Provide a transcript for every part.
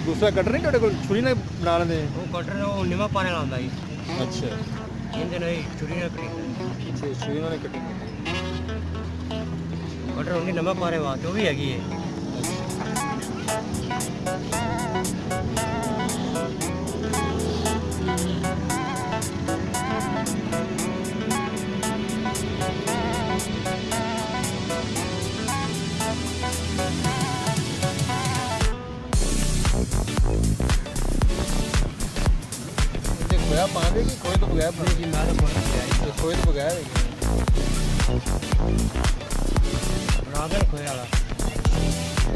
ਦੂਸਰਾ ਕਟਰ ਨਹੀਂ ਤੁਹਾਡੇ ਕੋਲ ਛੁਰੀ ਨਾਲ ਬਣਾ ਲੈਂਦੇ? ਉਹ ਕਟਰ ਉਹ ਨਿਮਾ ਪਾਣੇ ਲਾਉਂਦਾ ਜੀ। ਅੱਛਾ, ਇਹਦੇ ਨਾਲ ਛੁਰੀ ਨਾਲ ਕਟਿੰਗ ਅੱਛਾ ਛੁਰੀ ਨਾਲ ਕਟਿੰਗ ਕਟਰ ਉਹਨੇ ਨਵਾਂ ਪਾਣੇ ਵਾਸਤੇ ਉਹ ਵੀ ਹੈਗੀ ਹੈ। खोया पाने की खोए तो बगैर जी मैं तो खोए तो बगैर रागन खोए वाला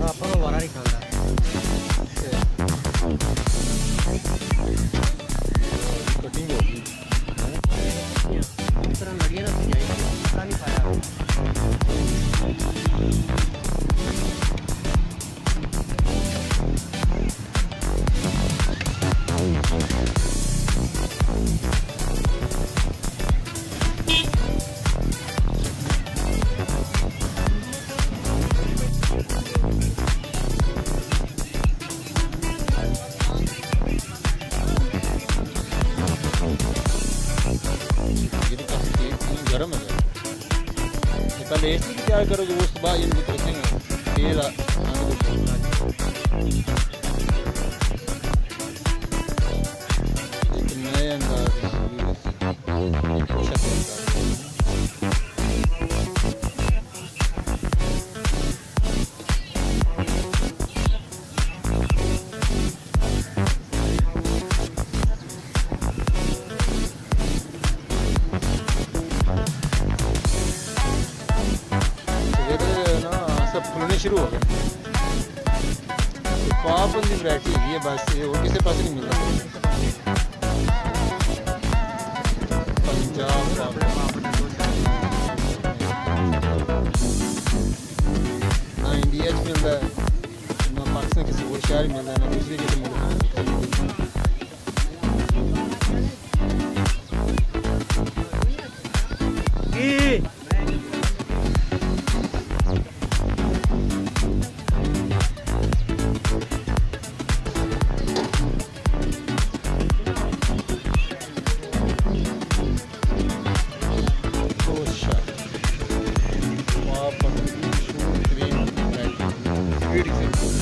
ਆਪਾਂ ਨੂੰ ਵਾਰਾ ਨਹੀਂ ਖਾਂਦਾ। कटिंग होगी इस तरह लड़िए ना जाएगी नहीं पाया। गरम है पहले ऐसी की तैयार करो जो उसके बाद इनको रखेंगे तेल एक नए अंदाज फुलने शुरू हो गए। पापन की वैरायटी है बस ये और किसी पास नहीं मिलता। पंजाब ना इंडिया मिलता है ना पाकिस्तान किसी और शहर मिलता है ना दूसरे किसी मुल्क में। tosha, beautiful.